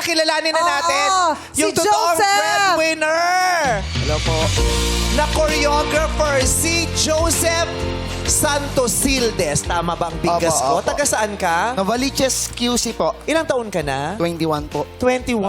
kilalanin na natin si yung totoong Joseph! breadwinner. Hello po. Na choreographer, si Joseph Santosildes. Tama ba ang bigkas Opo, ko? opo. Taga saan ka? Novaliches QC po. Ilang taon ka na? 21 po. 21.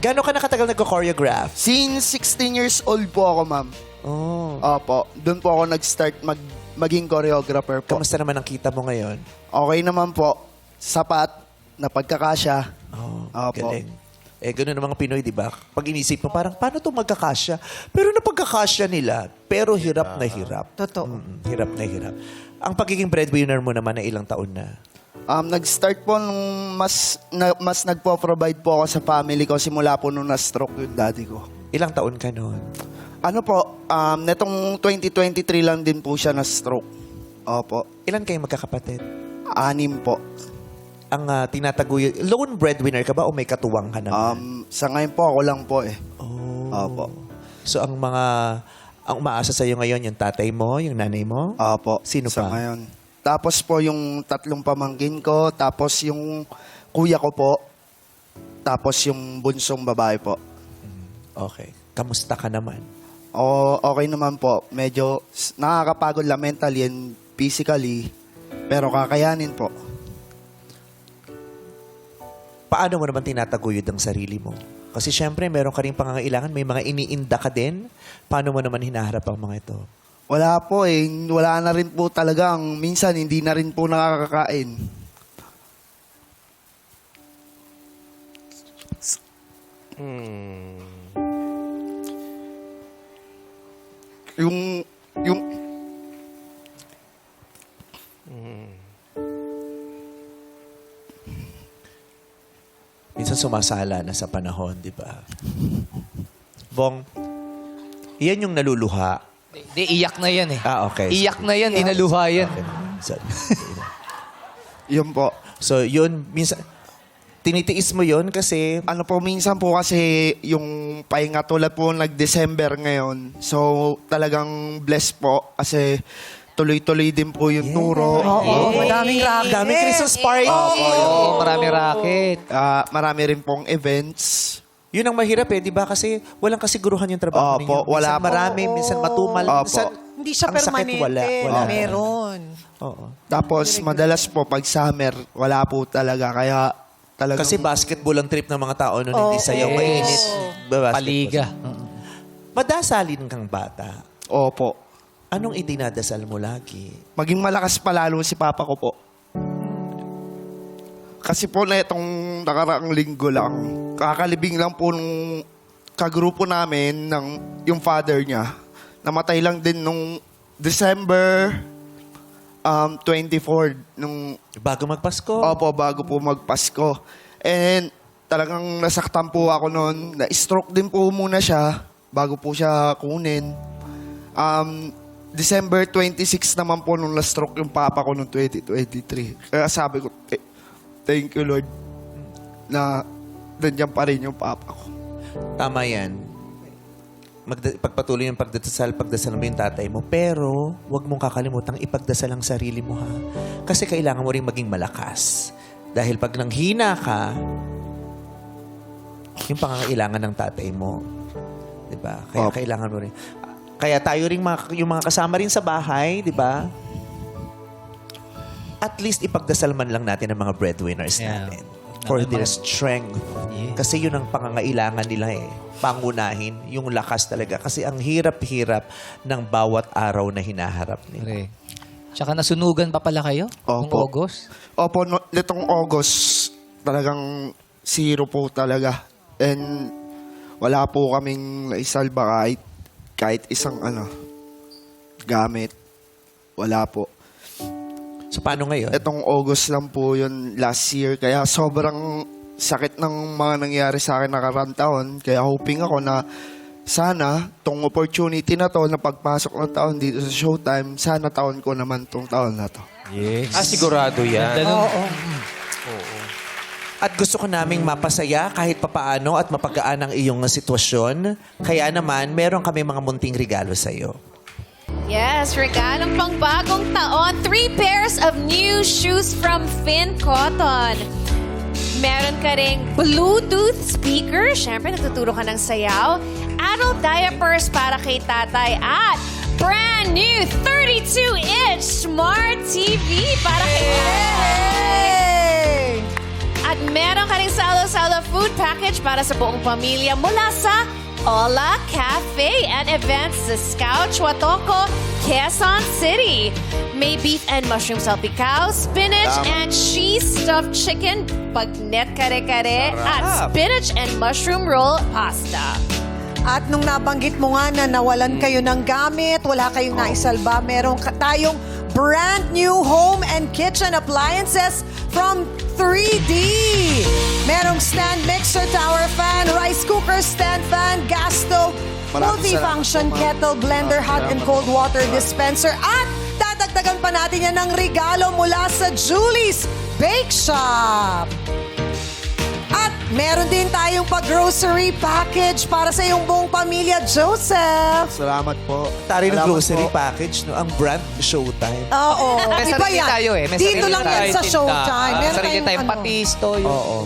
Gano'n ka nakatagal nagko-choreograph? Since 16 years old po ako, ma'am. Oh. Opo. Doon po ako nag-start maging choreographer po. Kamusta naman ang kita mo ngayon? Okay naman po. Sapat. Napagkakasya. Oh, Opo. galing. Eh, ganun ang mga Pinoy, di ba? Pag inisip mo, parang, paano ito magkakasya? Pero napagkakasya nila. Pero hirap na hirap. Totoo. Hirap na hirap. Ang pagiging breadwinner mo naman na ilang taon na? Nag-start po nung mas nagpo-provide po ako sa family ko simula po nung na-stroke yung daddy ko. Ilang taon ka noon? Ano po, netong 2023 lang din po siya na-stroke. Opo. Ilan kayong magkakapatid? 6 po. Ang tinataguyod, lone breadwinner ka ba o may katuwang ka naman? Sa ngayon po, ako lang po eh. Oh. Opo. So ang umaasa sa iyo ngayon, yung tatay mo, yung nanay mo? Opo. Sino sa pa? ngayon. Tapos po yung 3 pamangkin ko, tapos yung kuya ko po, tapos yung bunsong babae po. Okay. Kamusta ka naman? Okay naman po. Medyo nakakapagod lang mentally and physically, pero kakayanin po. Paano mo naman tinataguyod ang sarili mo? Kasi syempre, meron ka rin pangangailangan, may mga iniinda ka din. Paano mo naman hinaharap ang mga ito? Wala po eh. Wala na rin po talagang, minsan hindi na rin po nakakakain. Yung Minsan sumasala na sa panahon, di ba? Bong, yan yung naluluha. Di, iyak na yan eh. Ah, okay. Iyak na yan, inaluha yan. Okay. So, yun po. so, yun, minsan, tinitiis mo yun kasi, Ano po, minsan po kasi yung pahinga tulad po nag-December ngayon. So, talagang blessed po kasi tuloy-tuloy din po yung turo. Oo, madaming racket. daming Christmas party. Oo, marami racket. Marami rin pong events. Yun ang mahirap eh, di ba? Kasi walang kasiguruhan yung trabaho Opo, ninyo. wala Minsan po. marami, minsan matumal. Opo. Minsan, Hindi siya ang sakit, permanente. wala. Meron. Oo. Tapos, madalas po, pag summer, wala po talaga. Kaya, talagang... Kasi basketball ang trip ng mga tao noon, hindi sayaw, yes. mainit. Basketball. Paliga. Madasalin kang bata. Opo. Anong idinadasal mo lagi? Maging malakas palalo si papa ko po. Kasi po na itong nakaraang linggo lang, kakalibing lang po nung kagrupo namin ng yung father niya. Namatay lang din nung December 24 nung Bago magpasko. opo, bago po magpasko. And talagang nasaktan po ako noon. Na-stroke din po muna siya bago po siya kunin. December 26 naman po nung na-stroke yung papa ko noong 2023. Kaya sabi ko, thank you Lord na nandiyan pa rin yung papa ko. Tama yan. Pagpatuloy yung pagdasal mo yung tatay mo. Pero, huwag mong kakalimutang ipagdasal ang sarili mo, ha? Kasi kailangan mo rin maging malakas. Dahil pag nanghina ka, yung pangangailangan ng tatay mo. Diba? Kaya Opo. kailangan mo rin. Kaya tayo rin, yung mga kasama rin sa bahay, di ba? At least ipagdasal man lang natin ang mga breadwinners Yeah. natin. For their strength. Yeah. Kasi yun ang pangangailangan nila eh. Pangunahin, yung lakas talaga. Kasi ang hirap-hirap ng bawat araw na hinaharap nila. Pare. Tsaka nasunugan pa pala kayo? Noong Opo. August? Opo, nitong August, talagang zero po talaga. And wala po kaming naisalba kahit isang gamit. Wala po. So paano ngayon? Itong August lang po yun last year. Kaya sobrang sakit ng mga nangyari sa akin nakarang taon. Kaya hoping ako na sana tong opportunity na to na pagpasok ng taon dito sa Showtime, sana taon ko naman tong taon na to. Yes. Sigurado yan. Oo. At gusto ko naming mapasaya kahit papaano at mapagaan ang iyong sitwasyon. Kaya naman, meron kami mga munting regalo sa iyo. Yes, regalong pang bagong taon. 3 pairs of new shoes from Finn Cotton. Meron ka ring Bluetooth speaker. Siyempre, nagtuturo ka ng sayaw. Adult diapers para kay tatay. At brand new 32-inch smart TV para kay Hey! At meron ka ring salo-salo food package para sa buong pamilya mula sa Ola Cafe and Events sa Scout, Huatoco, Quezon City. May beef and mushroom salpicao, spinach and cheese stuffed chicken, bagnet kare-kare, at spinach and mushroom roll pasta. At nung nabanggit mo nga na nawalan kayo ng gamit, wala kayong naisalba, meron tayong brand new home and kitchen appliances from 3D. Merong stand mixer, tower fan, rice cooker, stand fan, gas stove, multifunction kettle, blender, hot and cold water dispenser, at dadagdagan pa natin yan ng regalo mula sa Julie's Bake Shop. At meron din tayong pag-grocery package para sa iyong buong pamilya, Joseph. Salamat po. Tari ng Salamat grocery po. package, no? Ang brand, Showtime. Oo. May Iba sarili yan. tayo eh. May Dito sarili lang tayo. yan sa Showtime. May Meron sarili tayong tayong ano. patis, toyo. Oo.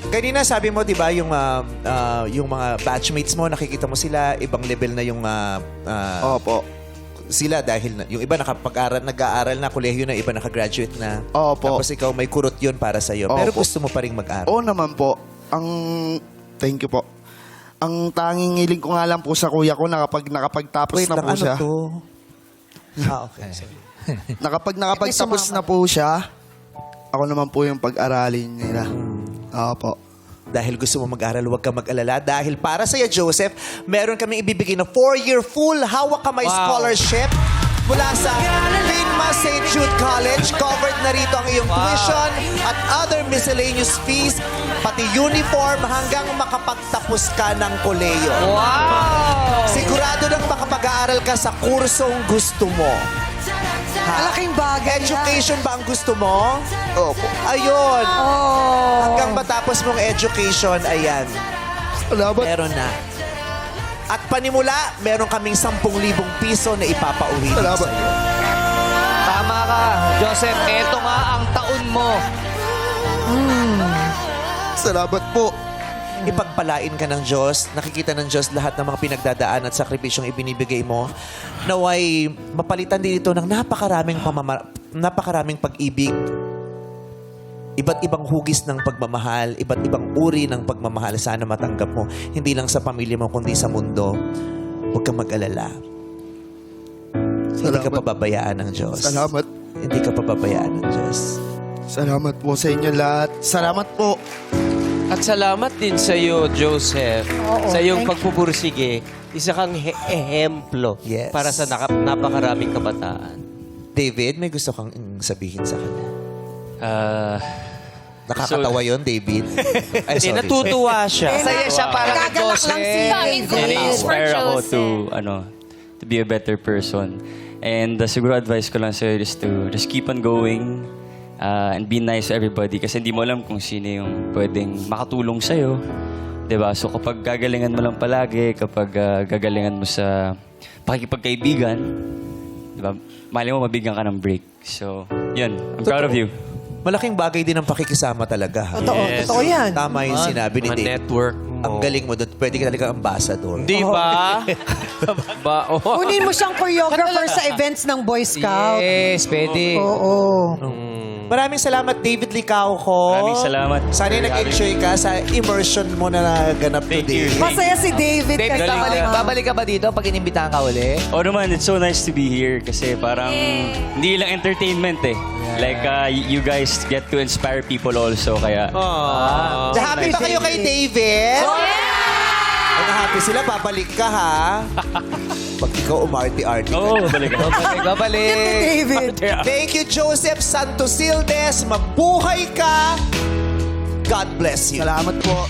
Kanina sabi mo, di ba, yung mga batchmates mo, nakikita mo sila, ibang level na yung Opo. sila dahil yung iba nag-aaral na, kolehiyo na, iba nakagraduate na. Opo. Tapos ikaw may kurot yun para sa'yo. Pero Opo. gusto mo pa rin mag-aral. Oo naman po. Thank you po. Ang tanging hiling ko nga lang po sa kuya ko nakapagtapos Wait na lang, po ano siya. to? Okay. Sorry. Nakapagtapos na po siya, ako naman po yung pag-aralin nila. Opo. Dahil gusto mo mag-aral, huwag ka mag-alala. Dahil para sa'yo, Joseph, meron kaming ibibigay na 4-year full hawak kamay scholarship mula sa Linma St. Jude College. Covered na rito ang iyong tuition at other miscellaneous fees, pati uniform hanggang makapagtapos ka ng koleyo. Wow! Sigurado nang makapag-aaral ka sa kursong gusto mo. Malaking bagay. Education ba ang gusto mo? Opo. Ayun. Oh. Hanggang matapos mong education, ayan. Salamat. Meron na. At panimula, meron kaming 10,000 piso na ipapauwi din Salamat. sa'yo. Tama ka, Joseph. Eto nga ang taon mo. Salamat po. Ipagpalain ka ng Diyos. Nakikita ng Diyos lahat ng mga pinagdadaan at sakripisyong ibinibigay mo. Naway mapalitan din ito ng napakaraming pag-ibig. Iba't ibang hugis ng pagmamahal, iba't ibang uri ng pagmamahal. Sana matanggap mo. Hindi lang sa pamilya mo, kundi sa mundo. Huwag kang mag-alala. Hindi ka Salamat. pababayaan ng Diyos. Salamat. Hindi ka pababayaan ng Diyos. Salamat po sa inyo lahat. Salamat po. At salamat din sa iyo, Joseph, Oo, sa iyong thank you. pagpupursige. Isa kang ehemplo Yes. para sa napakaraming kabataan. David, may gusto kang sabihin sa kanya. Nakakatawa yon David. Ay, Hindi, sorry. natutuwa siya. Masaya siya para kay Nagagalak lang si Joseph. Coming David. Na-inspire For ako Joseph. to be a better person. And siguro advice ko lang sa'yo is to just keep on going and be nice to everybody kasi hindi mo alam kung sino yung pwedeng makatulong sa'yo. Diba? So kapag gagalingan mo lang palagi, kapag gagalingan mo sa pakikipagkaibigan, diba? Mali mo mabigyan ka ng break. So, yun. I'm proud of you. Malaking bagay din ang pakikisama talaga. Ha? Totoo, Yes. totoo yan. Tama yung sinabi ni Mga David. network mo. Ang galing mo doon. Pwede ka talaga ambassador. Di ba? Oh. Kunin mo siyang choreographer sa events ng Boy Scout. Yes, pwede. Oo. Maraming salamat, David Licao ko. Maraming salamat. Sana nag-enjoy ka sa immersion mo na naganap today. Masaya si David. David, kasama. babalik ka ba dito pag inimbitahan ka uli? Oh naman, it's so nice to be here kasi parang hindi lang entertainment eh. Like, you guys get to inspire people also, kaya... Happy ba kayo kay David? Kung happy sila, babalik ka ha. Pag ikaw umarte-arte ka. Oo, balik ka. Babalik. David. Thank you, Joseph Santosildes. Mabuhay ka. God bless you. Salamat po.